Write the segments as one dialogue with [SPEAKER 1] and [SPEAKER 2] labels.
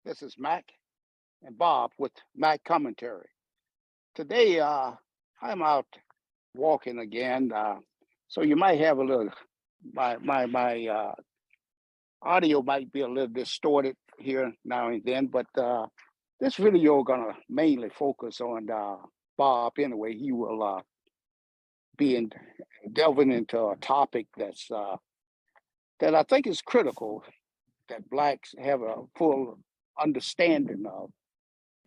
[SPEAKER 1] This is Mac and Bob with Mac Commentary. Today, I'm out walking again, so you might have a little. My audio might be a little distorted here now and then, but this video gonna mainly focus on Bob. Anyway, he will be delving into a topic that I think is critical that blacks have a full understanding of,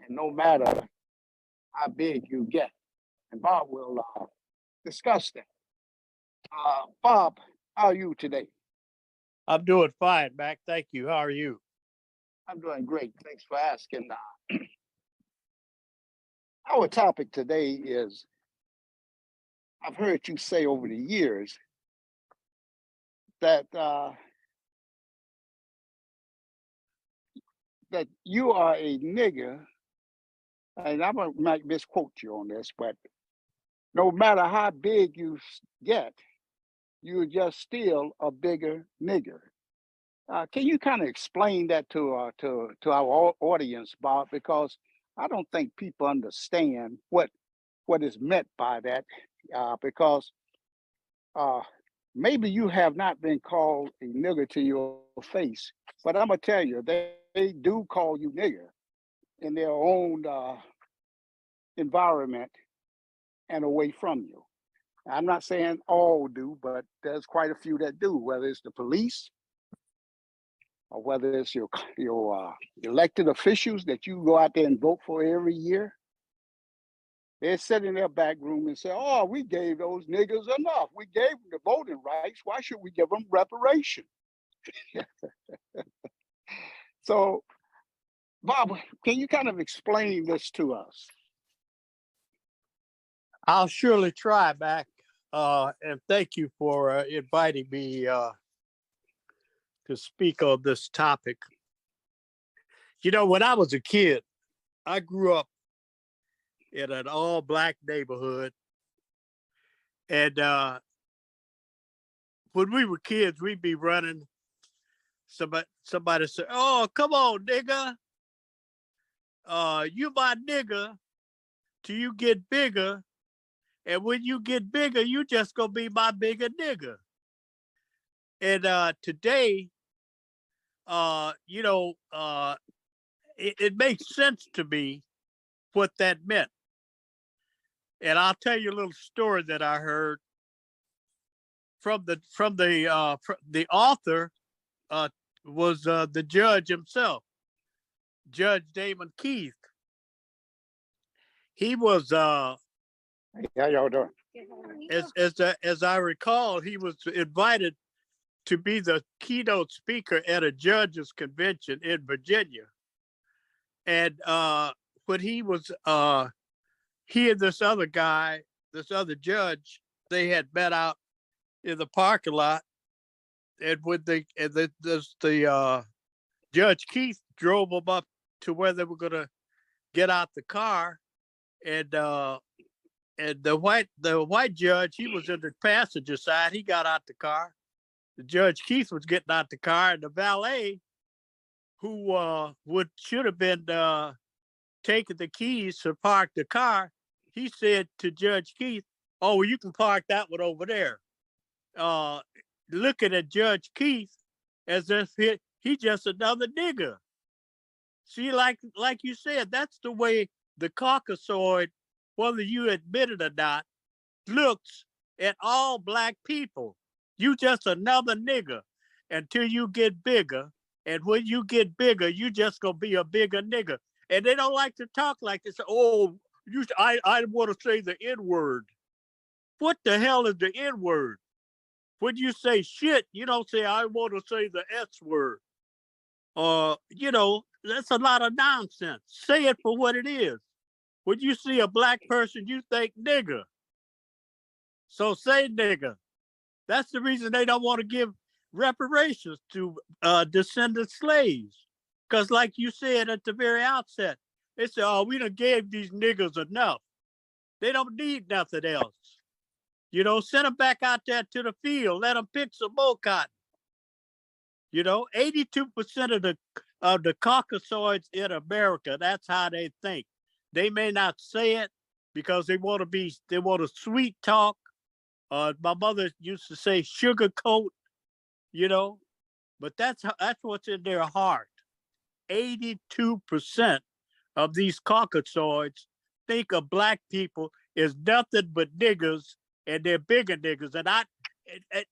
[SPEAKER 1] and no matter how big you get. And Bob will discuss that. Bob, how are you today?
[SPEAKER 2] I'm doing fine, Mac. Thank you. How are you?
[SPEAKER 1] I'm doing great. Thanks for asking. Our topic today is, I've heard you say over the years that that you are a nigger, and I might misquote you on this, but no matter how big you get, you're just still a bigger nigger. Can you kind of explain that to our audience, Bob? Because I don't think people understand what is meant by that. Because maybe you have not been called a nigger to your face, but I'm gonna tell you, they do call you nigger in their own environment and away from you. I'm not saying all do, but there's quite a few that do, whether it's the police or whether it's your elected officials that you go out there and vote for every year. They sit in their back room and say, "Oh, we gave those niggers enough. We gave them the voting rights. Why should we give them reparation?" So, Bob, can you kind of explain this to us?
[SPEAKER 2] I'll surely try, Mac. And thank you for inviting me to speak on this topic. You know, when I was a kid, I grew up in an all-black neighborhood. And when we were kids, we'd be running. Somebody say, "Oh, come on, nigga. You my nigga till you get bigger. And when you get bigger, you just gonna be my bigger nigga." And today, it makes sense to me what that meant. And I'll tell you a little story that I heard from the author. Was the judge himself, Judge Damon Keith. He was
[SPEAKER 1] How y'all doing?
[SPEAKER 2] as I recall, he was invited to be the keynote speaker at a judges convention in Virginia. And when he was he and this other guy, this other judge, they had met out in the parking lot. And when the Judge Keith drove them up to where they were going to get out the car, and the white judge, he was in the passenger side. He got out the car. The Judge Keith was getting out the car, and the valet, who should have been taking the keys to park the car, he said to Judge Keith, "Oh, well, you can park that one over there." Looking at Judge Keith as if he just another nigger. See, like you said, that's the way the Caucasoid, whether you admit it or not, looks at all black people. You just another nigger until you get bigger. And when you get bigger, you just gonna be a bigger nigger. And they don't like to talk like this. "Oh, I want to say the N-word." What the hell is the N-word? When you say shit, you don't say, "I want to say the S word." That's a lot of nonsense. Say it for what it is. When you see a black person, you think nigger. So say nigger. That's the reason they don't want to give reparations to descendant slaves. Because like you said at the very outset, they say, "Oh, we done gave these niggers enough. They don't need nothing else. Send them back out there to the field. Let them pick some more cotton." 82% of of the Caucasoids in America. That's how they think. They may not say it because they want to sweet talk. My mother used to say sugarcoat, you know, but that's what's in their heart. 82% of these Caucasoids think of black people as nothing but niggers, and they're bigger niggers. And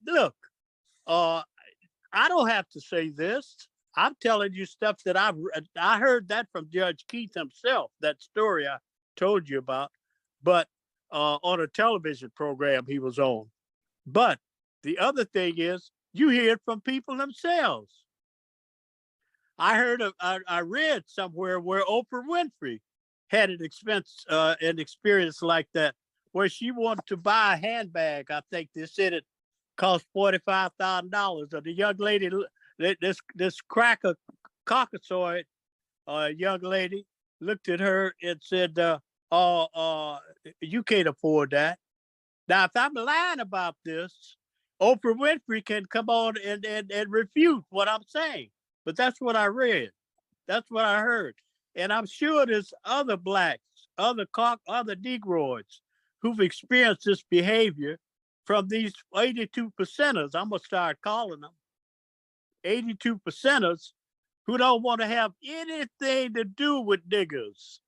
[SPEAKER 2] look, I don't have to say this. I'm telling you stuff that I heard that from Judge Keith himself. That story I told you about, but on a television program he was on. But the other thing is, you hear it from people themselves. I read somewhere where Oprah Winfrey had an experience like that, where she wanted to buy a handbag. I think they said it cost $45,000. And the young lady, this cracker Caucasoid young lady, looked at her and said, you can't afford that. Now, if I'm lying about this, Oprah Winfrey can come on and refute what I'm saying. But that's what I read. That's what I heard. And I'm sure there's other blacks, other Negroids who've experienced this behavior from these 82 percenters. I'm going to start calling them 82 percenters who don't want to have anything to do with niggers.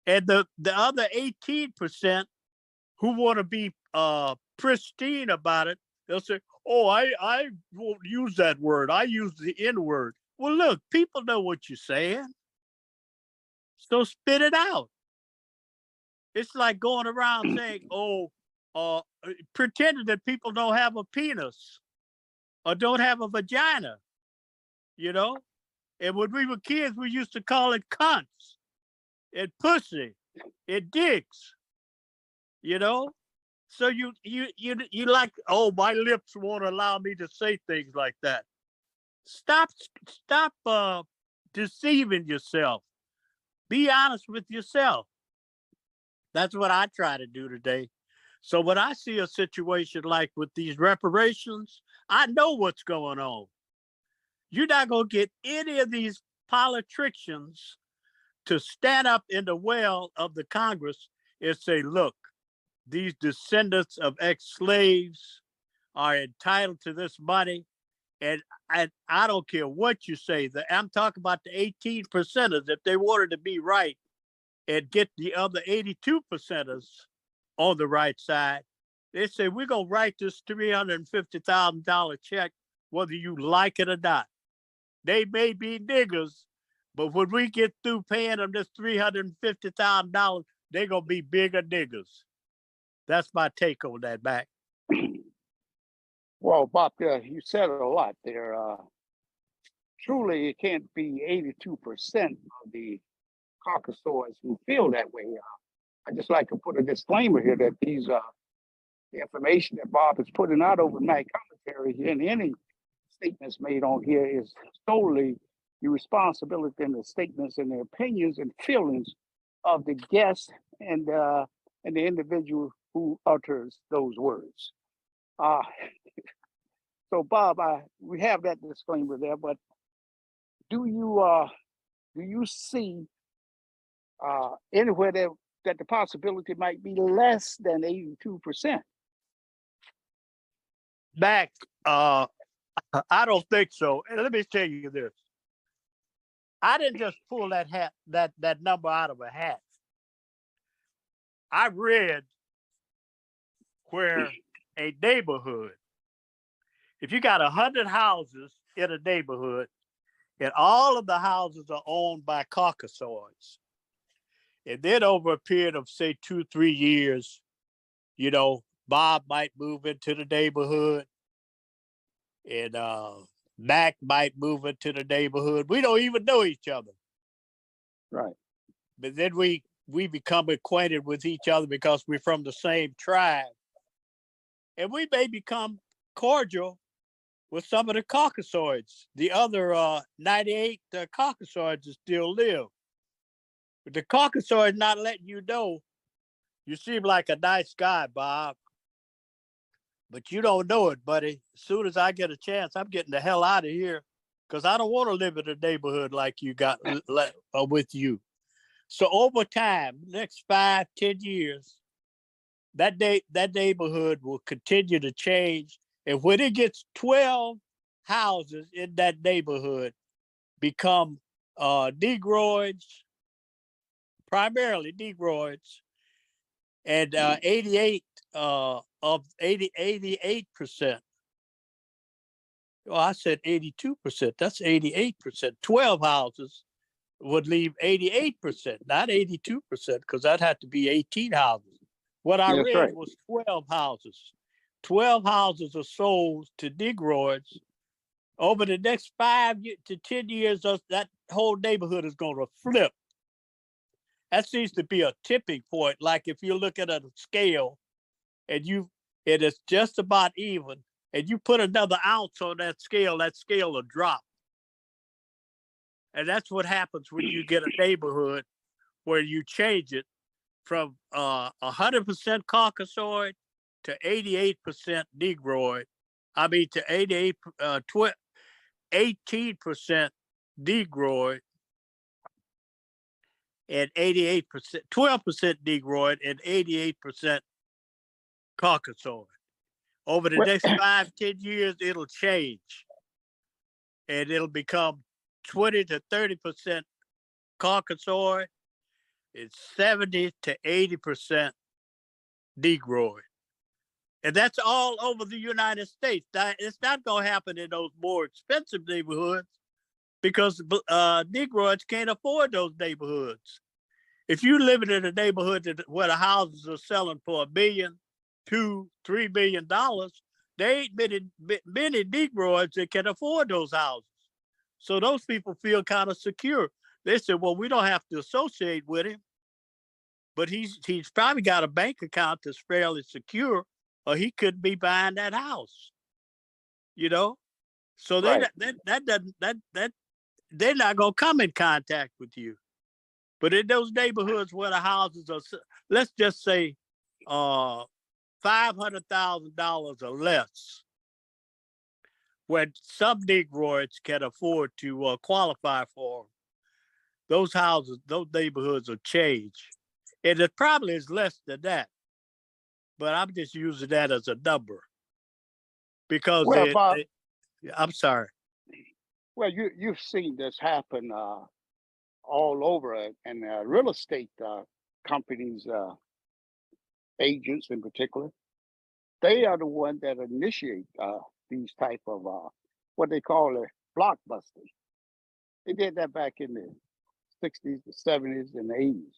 [SPEAKER 2] And the other 18% who want to be pristine about it, they'll say, oh, I won't use that word. I use the N word. Well, look, people know what you're saying. So spit it out. It's like going around saying, pretending that people don't have a penis or don't have a vagina, you know? And when we were kids, we used to call it cunts and pussy and dicks, you know? So you like, oh, my lips won't allow me to say things like that. Stop deceiving yourself. Be honest with yourself. That's what I try to do today. So when I see a situation like with these reparations, I know what's going on. You're not going to get any of these politicians to stand up in the well of the Congress and say, look, these descendants of ex-slaves are entitled to this money. And I don't care what you say. I'm talking about the 18 percenters. If they wanted to be right and get the other 82 percenters on the right side, they say, we're going to write this $350,000 check, whether you like it or not. They may be niggers, but when we get through paying them this $350,000, they're going to be bigger niggers. That's my take on that, Mac.
[SPEAKER 1] Well, Bob, you said a lot there. Truly, it can't be 82% of the Caucasoids who feel that way. I just like to put a disclaimer here that these the information that Bob is putting out over my commentary and any statements made on here is solely the responsibility and the statements and the opinions and feelings of the guest and the individual who utters those words. So, Bob, we have that disclaimer there, but do you see anywhere that the possibility might be less than 82%?
[SPEAKER 2] Mac, I don't think so. And let me tell you this. I didn't just pull that number out of a hat. I read where a neighborhood, if you got 100 houses in a neighborhood, and all of the houses are owned by Caucasoids, and then over a period of, say, 2-3 years, you know, Bob might move into the neighborhood, and Mac might move into the neighborhood. We don't even know each other.
[SPEAKER 1] Right.
[SPEAKER 2] But then we become acquainted with each other because we're from the same tribe. And we may become cordial with some of the Caucasoids. The other 98 Caucasoids that still live. But the Caucasoid not letting you know, you seem like a nice guy, Bob. But you don't know it, buddy. As soon as I get a chance, I'm getting the hell out of here. because I don't want to live in a neighborhood like you got with you. So over time, next 5, 10 years, that neighborhood will continue to change. And when it gets 12 houses in that neighborhood become Negroids, primarily Negroids, and 88 of 88%. Well, I said 82%. That's 88%. 12 houses would leave 88%, not 82%, because that had to be 18 houses. What I
[SPEAKER 1] That's
[SPEAKER 2] read
[SPEAKER 1] right.
[SPEAKER 2] was 12 houses. 12 houses are sold to Negroids. Over the next 5 to 10 years, that whole neighborhood is going to flip. That seems to be a tipping point. Like if you look at a scale and it is just about even, and you put another ounce on that scale will drop. And that's what happens when you get a neighborhood where you change it from 100% Caucasoid to 88% Negroid. I mean, to 18% Negroid and 88%, 12% Negroid and 88% Caucasoid. Over the
[SPEAKER 1] Well,
[SPEAKER 2] next 5, 10 years, it'll change. And it'll become 20 to 30% Caucasoid and 70 to 80% Negroid. And that's all over the United States. It's not going to happen in those more expensive neighborhoods because Negroids can't afford those neighborhoods. If you're living in a neighborhood where the houses are selling for $1 million, $2, $3 million, there ain't many Negroids that can afford those houses. So those people feel kind of secure. They said, well, we don't have to associate with him, but he's probably got a bank account that's fairly secure, or he couldn't be buying that house. You know, so
[SPEAKER 1] right.
[SPEAKER 2] they're not gonna come in contact with you. But in those neighborhoods where the houses are, let's just say, $500,000 or less, where some Negroids can afford to qualify for them, those houses, those neighborhoods will change. And it probably is less than that, but I'm just using that as a number because
[SPEAKER 1] Well, Bob,
[SPEAKER 2] I'm sorry.
[SPEAKER 1] well, you've seen this happen all over, and real estate companies, agents in particular, they are the one that initiate these type of what they call a blockbusters. They did that back in the 60s, the 70s, and the 80s.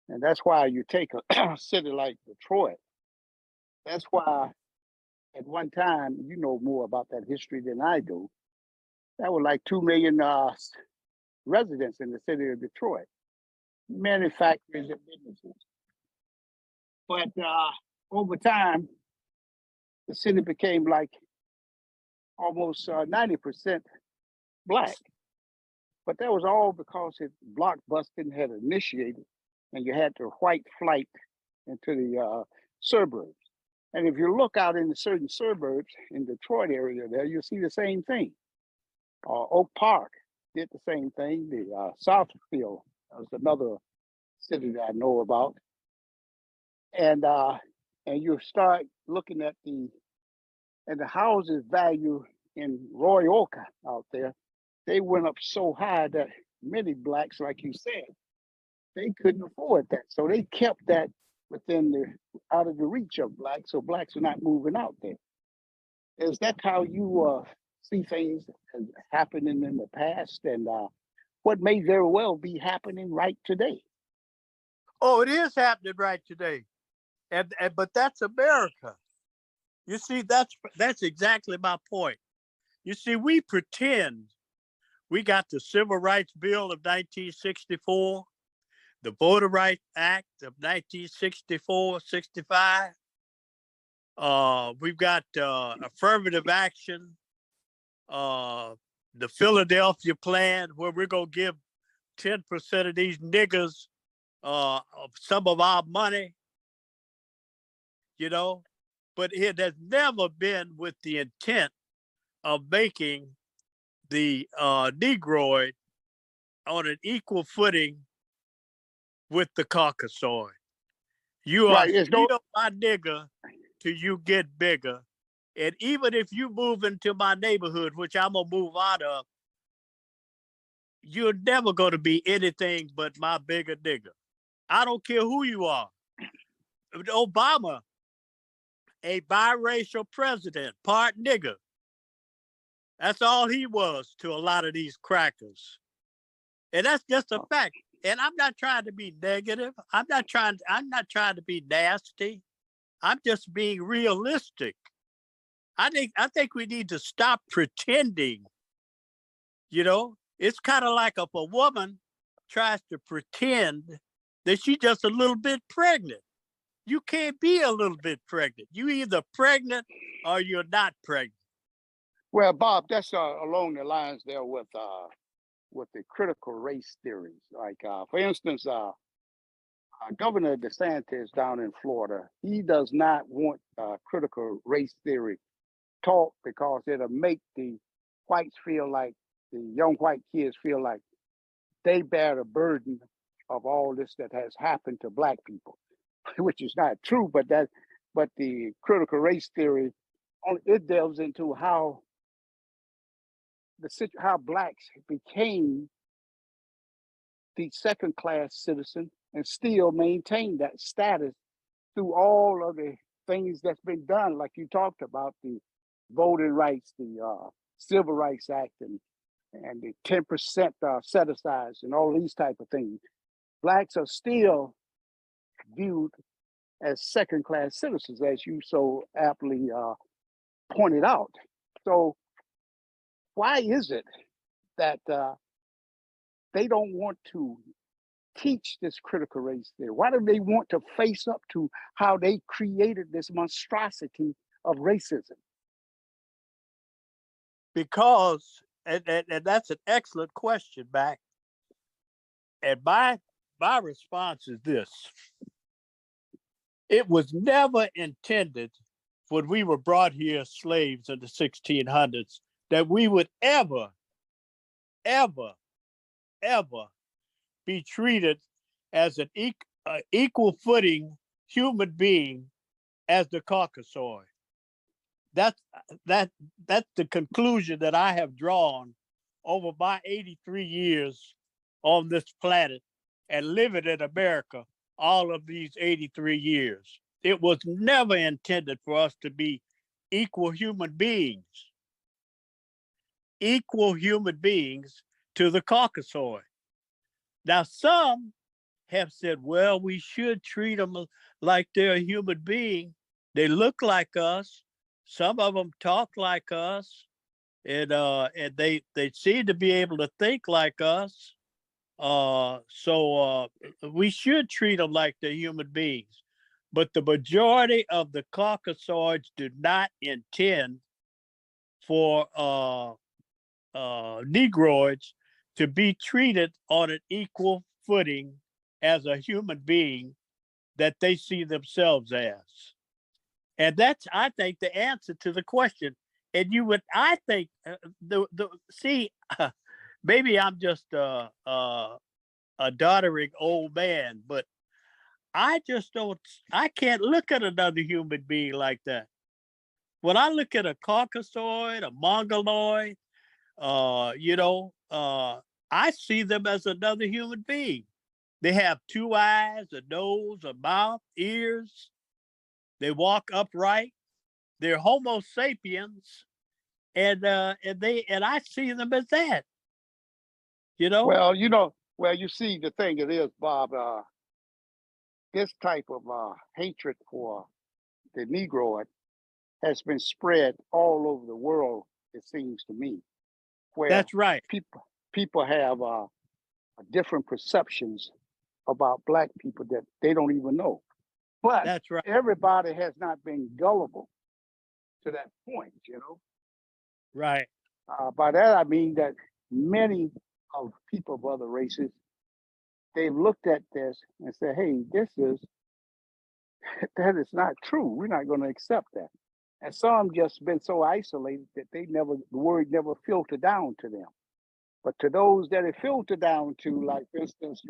[SPEAKER 1] And that's why you take a city like Detroit. That's why at one time, you know more about that history than I do. That was like 2 million residents in the city of Detroit, many factories and businesses. But over time, the city became like almost 90% black. But that was all because blockbusting had initiated, and you had the white flight into the suburbs. And if you look out in the certain suburbs in Detroit area there, you'll see the same thing. Oak Park did the same thing. The Southfield was another city that I know about. And you start looking at the houses value in Roy Oak out there. They went up so high that many blacks, like you said, they couldn't afford that. So they kept that out of the reach of blacks, so blacks are not moving out there. Is that how you see things happening in the past, and what may very well be happening right today?
[SPEAKER 2] Oh, it is happening right today, but that's America. You see, that's exactly my point. You see, we pretend we got the Civil Rights Bill of 1964, the Voter Rights Act of 1964, 65. We've got affirmative action, the Philadelphia Plan, where we're going to give 10% of these niggas some of our money, but it has never been with the intent of making the Negroid on an equal footing with the Caucasoid. You are
[SPEAKER 1] Right. It's no.
[SPEAKER 2] still my nigga till you get bigger. And even if you move into my neighborhood, which I'm gonna move out of, you're never gonna be anything but my bigger nigga. I don't care who you are. Obama, a biracial president, part nigger. That's all he was to a lot of these crackers. And that's just a fact. And I'm not trying to be negative. I'm not trying to be nasty. I'm just being realistic. I think we need to stop pretending. You know, it's kind of like if a woman tries to pretend that she's just a little bit pregnant. You can't be a little bit pregnant. You either pregnant or you're not pregnant.
[SPEAKER 1] Well, Bob, that's along the lines there with the critical race theories. Like, for instance, Governor DeSantis down in Florida, he does not want critical race theory taught because it'll make the whites feel like the young white kids feel like they bear the burden of all this that has happened to black people, which is not true. But the critical race theory, it delves into how blacks became the second class citizen and still maintain that status through all of the things that's been done, like you talked about, the voting rights, the Civil Rights Act, and the 10% set asides and all these type of things. Blacks are still viewed as second class citizens, as you so aptly pointed out. So why is it that they don't want to teach this critical race theory? Why do they want to face up to how they created this monstrosity of racism?
[SPEAKER 2] Because, and that's an excellent question, Mac. And my response is this. It was never intended when we were brought here as slaves in the 1600s that we would ever, ever, ever be treated as an equal footing human being as the Caucasoid. That's the conclusion that I have drawn over my 83 years on this planet and living in America all of these 83 years. It was never intended for us to be equal human beings to the Caucasoid. Now, some have said, well, we should treat them like they're a human being. They look like us. Some of them talk like us, and they seem to be able to think like us. So we should treat them like they're human beings. But the majority of the Caucasoids do not intend for Negroids to be treated on an equal footing as a human being that they see themselves as. And that's, I think, the answer to the question. And you would, I think, maybe I'm just a doddering old man, but I can't look at another human being like that. When I look at a Caucasoid, a Mongoloid, I see them as another human being. They have two eyes, a nose, a mouth, ears. They walk upright. They're Homo sapiens, and I see them as that.
[SPEAKER 1] Well, you see, the thing it is, Bob, this type of hatred for the Negroid has been spread all over the world, it seems to me, where
[SPEAKER 2] That's right.
[SPEAKER 1] People have different perceptions about black people that they don't even know. But
[SPEAKER 2] that's right.
[SPEAKER 1] Everybody has not been gullible to that point,
[SPEAKER 2] Right.
[SPEAKER 1] By that I mean that many of people of other races, they've looked at this and said, hey, that is not true. We're not going to accept that. And some just been so isolated that the word never filtered down to them. But to those that it filtered down to, like for instance,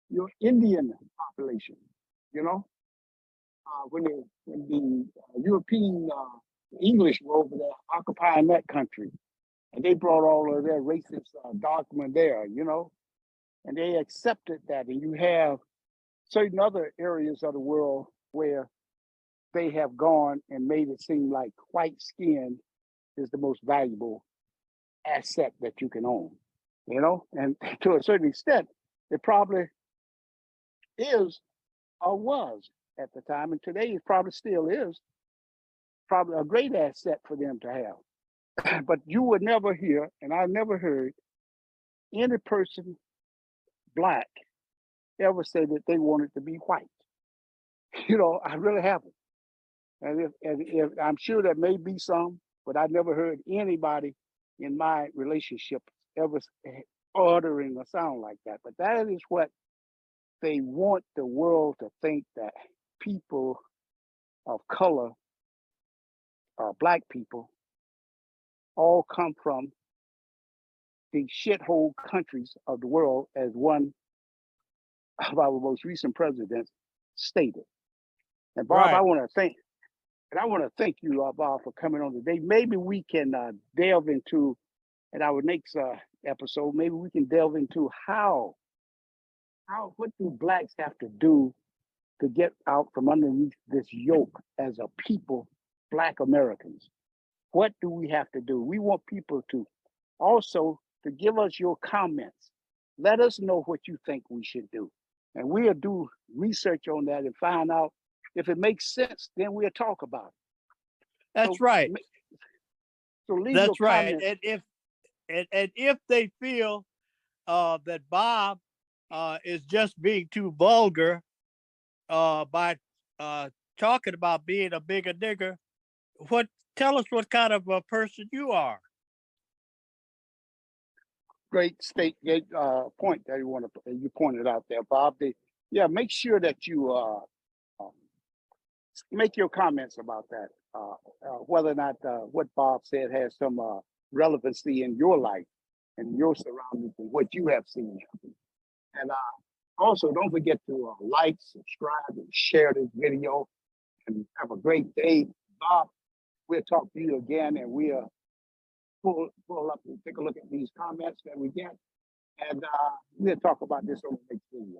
[SPEAKER 1] your Indian population, you know, when the European English were over there occupying that country, and they brought all of their racist dogma there, you know, and they accepted that. And you have certain other areas of the world where they have gone and made it seem like white skin is the most valuable asset that you can own, you know, and to a certain extent, it probably is or was at the time, and today it probably still is probably a great asset for them to have. But you would never hear, and I never heard any person black ever say that they wanted to be white. You know, I really haven't. And if I'm sure there may be some, but I never heard anybody in my relationship ever uttering a sound like that. But that is what they want the world to think, that people of color, black people, all come from the shithole countries of the world, as one of our most recent presidents stated. And Bob,
[SPEAKER 2] Right.
[SPEAKER 1] I want to thank you, Bob, for coming on today. Maybe we can delve into, in our next episode, maybe we can delve into what do blacks have to do to get out from underneath this yoke as a people, black Americans. What do we have to do? We want people to also to give us your comments. Let us know what you think we should do. And we'll do research on that and find out if it makes sense, then we'll talk about it.
[SPEAKER 2] That's
[SPEAKER 1] So,
[SPEAKER 2] right.
[SPEAKER 1] so leave your
[SPEAKER 2] That's right.
[SPEAKER 1] comments.
[SPEAKER 2] And if they feel that Bob is just being too vulgar by talking about being a bigger nigger, tell us what kind of a person you are.
[SPEAKER 1] Great point that you pointed out there, Bob. Yeah, make sure that you um, make your comments about that. Whether or not what Bob said has some relevancy in your life and your surroundings and what you have seen. And also, don't forget to like, subscribe, and share this video. And have a great day, Bob. We'll talk to you again, and we'll pull up and take a look at these comments that we get, and we'll talk about this on the next video.